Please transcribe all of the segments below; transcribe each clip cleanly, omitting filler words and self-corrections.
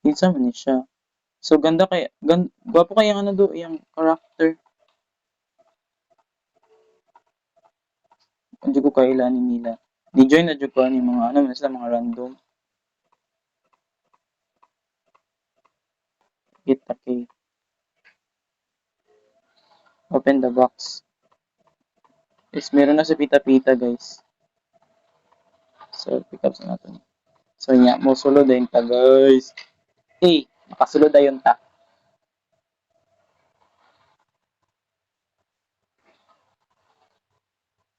Kinsa man ni siya. So ganda kay gwapo kay ang ano do, yung character. Hindi ko kailanin nila. Di join na jud ko ani mga ano man sila mga random. Kita kay open the box. Is meron na sa pita-pita guys. So pick up sa natin. So nya mo sulod dayon ta guys. Makasulod dayon ta.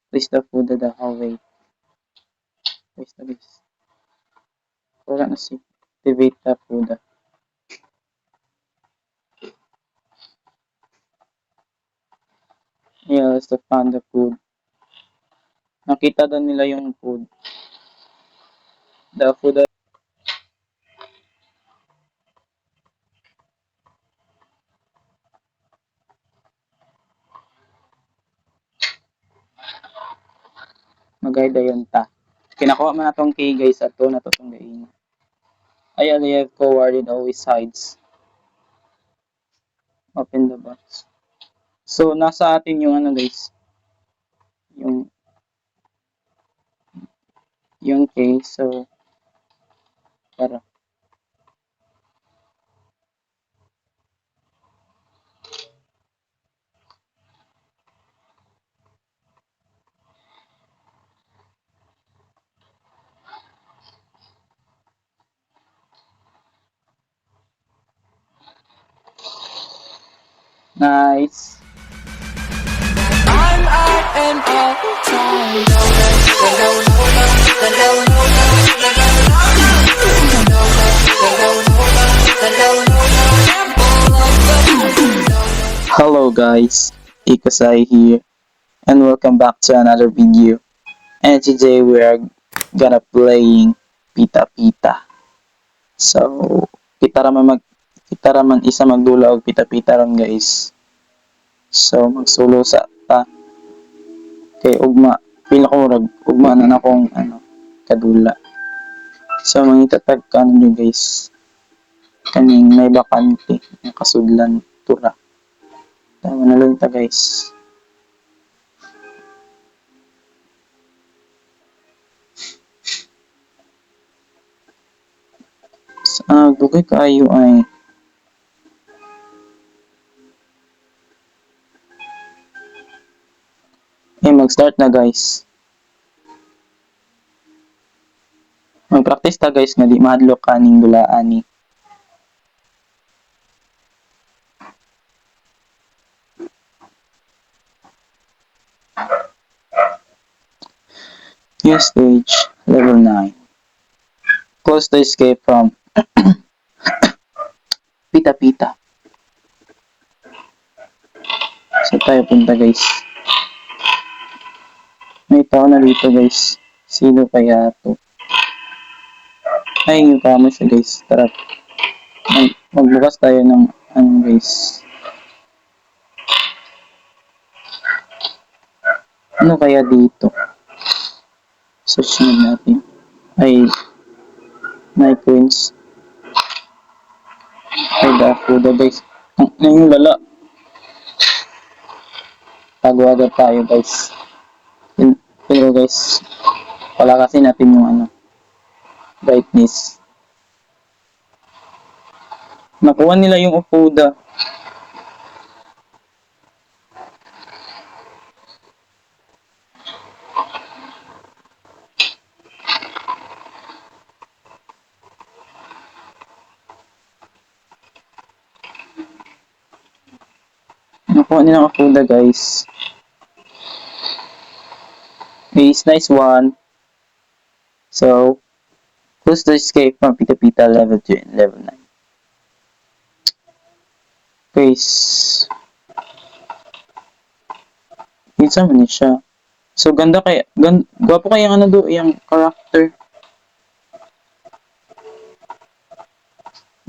Place the food at the hallway. Place the guys. Wala na si activate the food. Yeah, let's find the food. Nakita daw nila yung food. The food that magayda yun ta. Kinakuha man natong key guys ato na to tong gain. Ay alive forwarded always hides. Open the box. So nasa atin yung ano guys. Yung key. So para nice. I'm out and all the time. Hello guys, Ikasai here, and welcome back to another video. And today we are gonna playing Pita Pita. So kita raman isa magdula og Pita Pita ron guys. So magsulo sa ta kay ugma pila ko murag ugma na akong ano kadula. So mangitatag ka nyo guys. Kaning may bakante ng kasudlan tura. Tama na lang ta guys. Dugay kaayo ay mag-start na guys. Mag-practice ta guys nga di mahadlok kaning dulaan ni. Use stage level 9. Close to escape from Pita Pita. So tayo punta guys. May tao na dito guys. Sino kaya to? Ay, yung kamo siya guys. Tara. Magbukas tayo ng ano guys. Ano kaya dito? Search natin. Ay, my queens. Ay, dakuda guys. Ang lala. Tago tayo guys. Pero guys, wala kasi natin yung ano, brightness. Nakuha nila yung upuda. Nakuha nila yung upuda guys. Nice one. So, close to escape from Pita Pita level 2 and level 9. Guys, kinsa man ni siya. So, ganda kay gwapo kay ang ano do, yung character.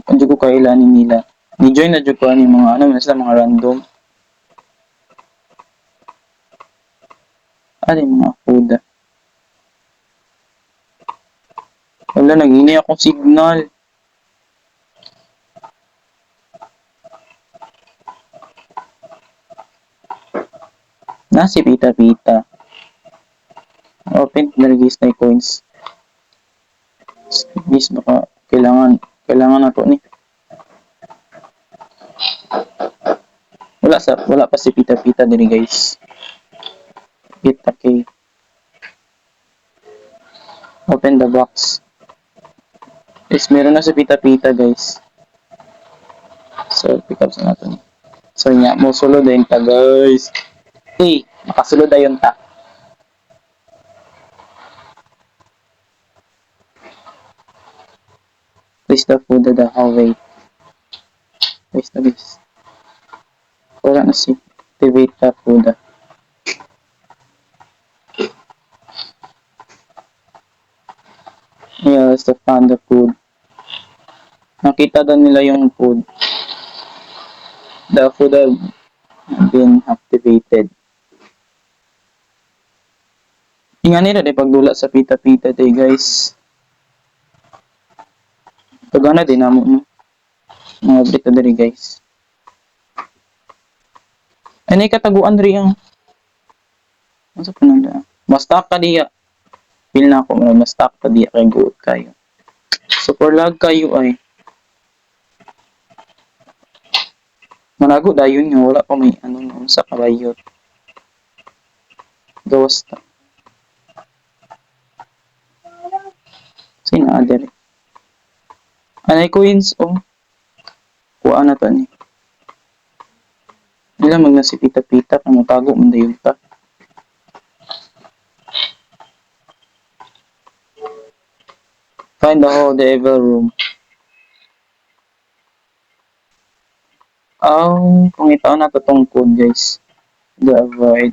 Hindi ko kailanin nila. Ni join na jud ko ani mga ano man sila mga random. Ano yung mga food? Wala, nag-ini akong signal. Na si Pita Pita. Open na register coins. Guys, baka kailangan na to ni. Wala pa si Pita Pita diri guys. Pita K. Open the box. Guys, meron na si Pita Pita guys. So, pick up sa natin. So, nya mo sulod din ta guys. Hey, makasulod ayon ta. Place the food at the hallway. Place the base. Wala na si activate the food. Yeah, let's find the food. Nakita daw nila yung food. The food have been activated. Inga nila pagdula sa pita-pita day guys. Kagana din namo no. Mga brita diri guys. Ay kataguan ri ang. Ano sa pananda? Basta ka diya. Feel na ako basta ka diya kay good kayo. Super lag kayo ay. Manago dayon nga wala pa may ano noon sa kabayot. Gawas ta. Sino other? Anay coins oh. Kuha na to ni. Nila magnasipita-pita kung matago man dayon ta. Find the whole the evil room. Kung itaw na to tong code guys. The avoid.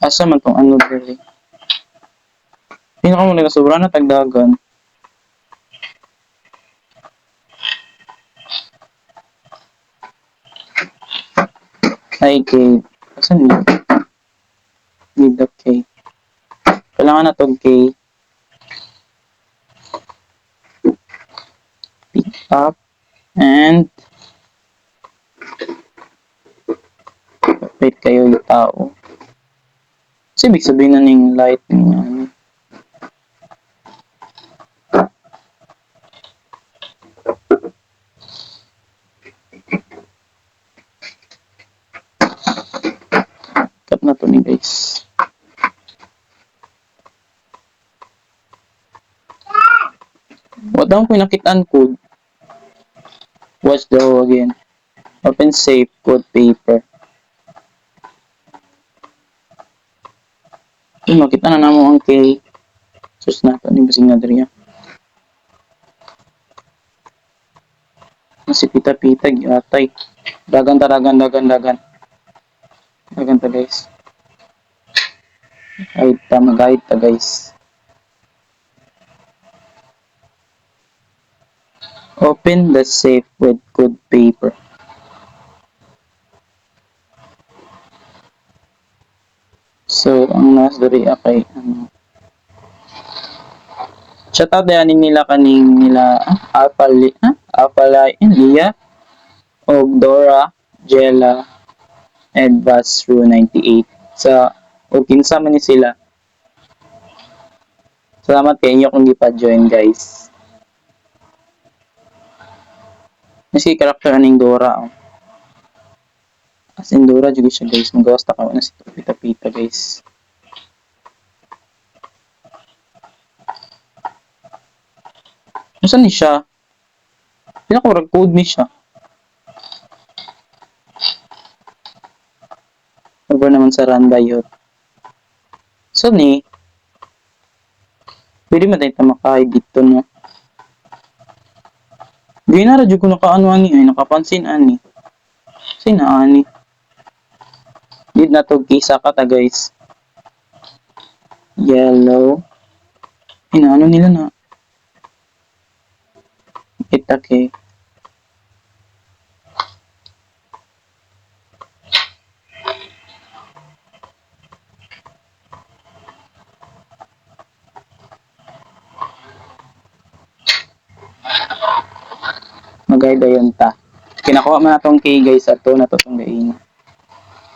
Asa man tong ano dili. Pinaka mo nila sobra na tagdagan. Ay K. Asan ni? Need the K. Kailangan na tong K. Pick up and wait kayo yung tao. Kasi ibig sabihin na ning light niya. Cut na to ni guys. What daw ko nakitaan code? Watch the hole again. Open safe, code paper. Makita na namo ang K. Sus na to ni basing na diri. Si pita-pita gyatay. Dagan ta guys. Ay magayad ta guys. Open the safe with good paper. So, ang nas diri kay ano. Shout out yan nila kaning nila Lia og Dora, Jella, and Basru 98 sa o kinsa man ni sila. Salamat kay inyo kung gipa-join guys. Nasi karakter aning Dora oh. As in Dora juga siya guys. Magawas ta ka na si pita-pita guys. Nasaan ni siya? Pinakurag code ni siya. Over naman sa run bayot. So ni pwede man tayo makahay dito no. Di na radyo ko nakaano ani ay nakapansin ani. Sina ani. Did na to kisa ka ta guys. Yellow. Inaano nila na. Itake. Magay dayon ta. Kinakuha man natong K guys ato na to tong gaina.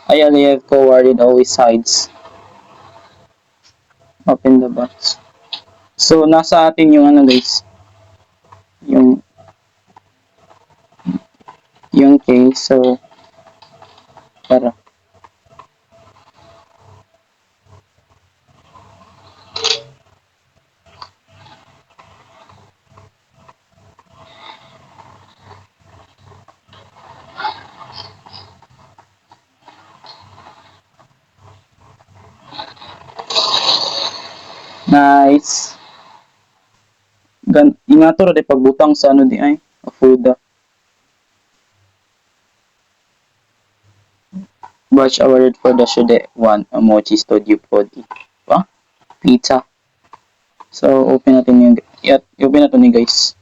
I only have coordinate always hides. Open the box. So, nasa atin yung ano guys, yung case. So, para. Nice. Ingato ra pagbutang sa ano di ay, food. Watch awarded for the Shode 1 Emoji Studio Pod. Pa? Pizza. So, open natin yung, open natin ni guys.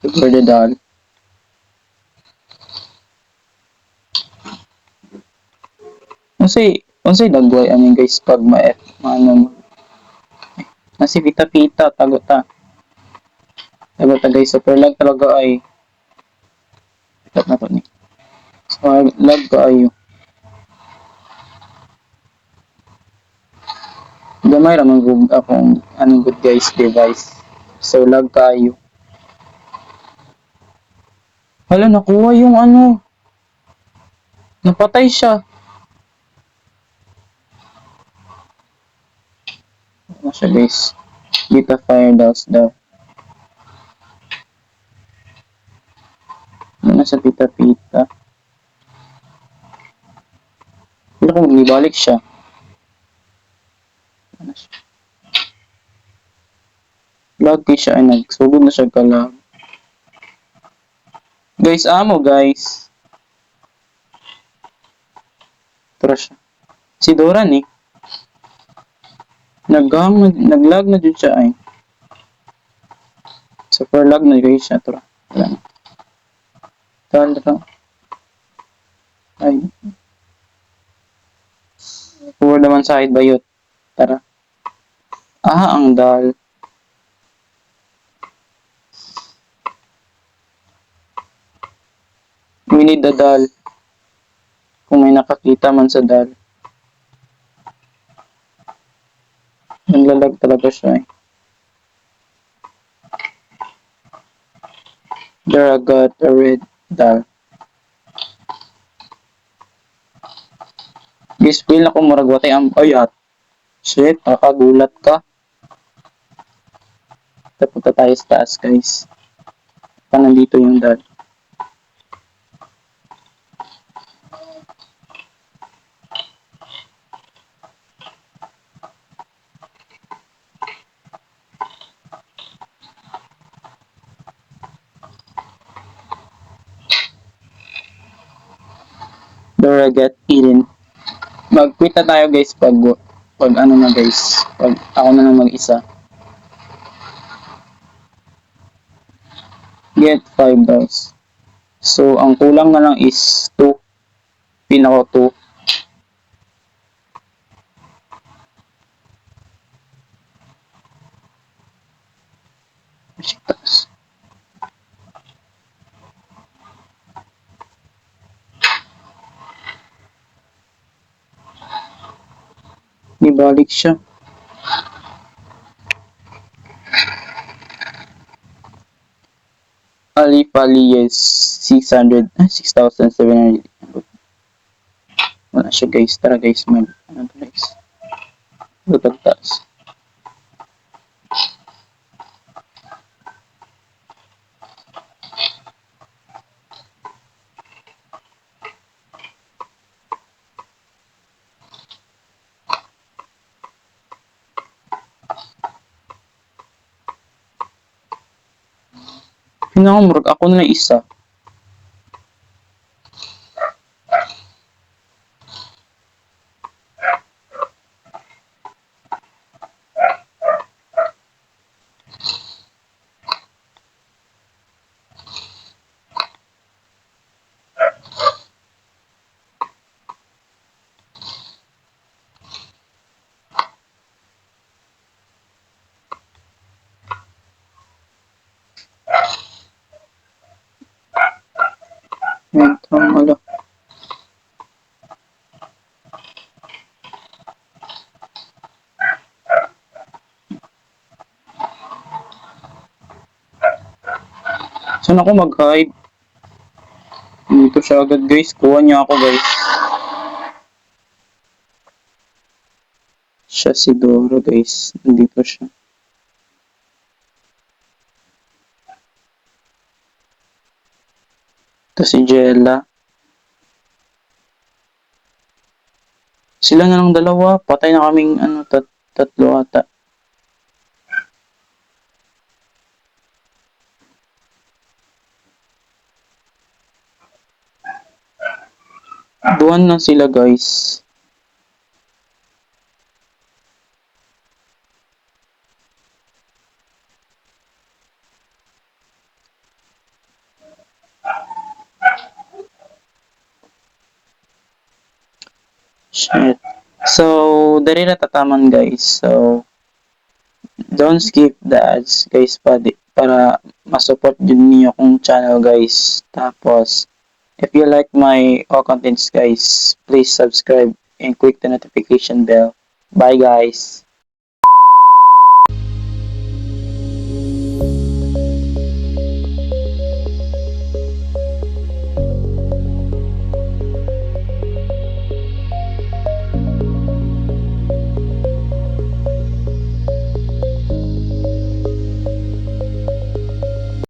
For the doll. Unsay dagway aning guys pag maano nasi pita-pita tago ta. Tago ta guys, super lag talaga ay. Pitat na to ni. So, lag kaayo. Gamay ramang gud akong anong good guys device. So, lag kaayo. Hala, nakuha yung ano. Napatay siya. Ano siya guys? Dito fire dolls daw. Ano sa pita-pita? Pero kung ibalik siya. Ano siya? Lagi siya ay nagsugod na siya kalag. Guys, amo guys. Tara siya. Si Dora ni. Naglag na dyan siya ay. Super lag na guys siya. Tara. Tara. Ay. Forward naman side bayot. Tara. Ang dal. We need the dal. Kung may nakakita man sa dal. Naglalag talaga siya eh. There I got a red dal. Guys, feel na ko murag watay ang ayat. Shit, nakagulat ka. Tapunta tayo sa taas guys. Pa nandito yung dal. Dora get eaten. Mag-quit na tayo guys pag ano na guys. Pag ako na lang mag-isa. Get 5 dolls. So, ang kulang na lang is 2. Pinako 2. Ibalik siya. Ali is 6,700. Wala siya guys. Tara guys, ano guys. Tutagtaas. Pinakamurag ako na isa. Wala. Saan ako mag-hide? Dito siya agad guys. Kuha niya ako guys. Siya si Doro guys. Nandito siya. Ito si Jella. Sila na lang dalawa. Patay na kaming tatlo ata. Duwan na sila guys. Shit. So, dali na tataman guys. So, don't skip the ads guys para masupport din niyo akong channel guys. Tapos, if you like my all contents guys, please subscribe and click the notification bell. Bye guys!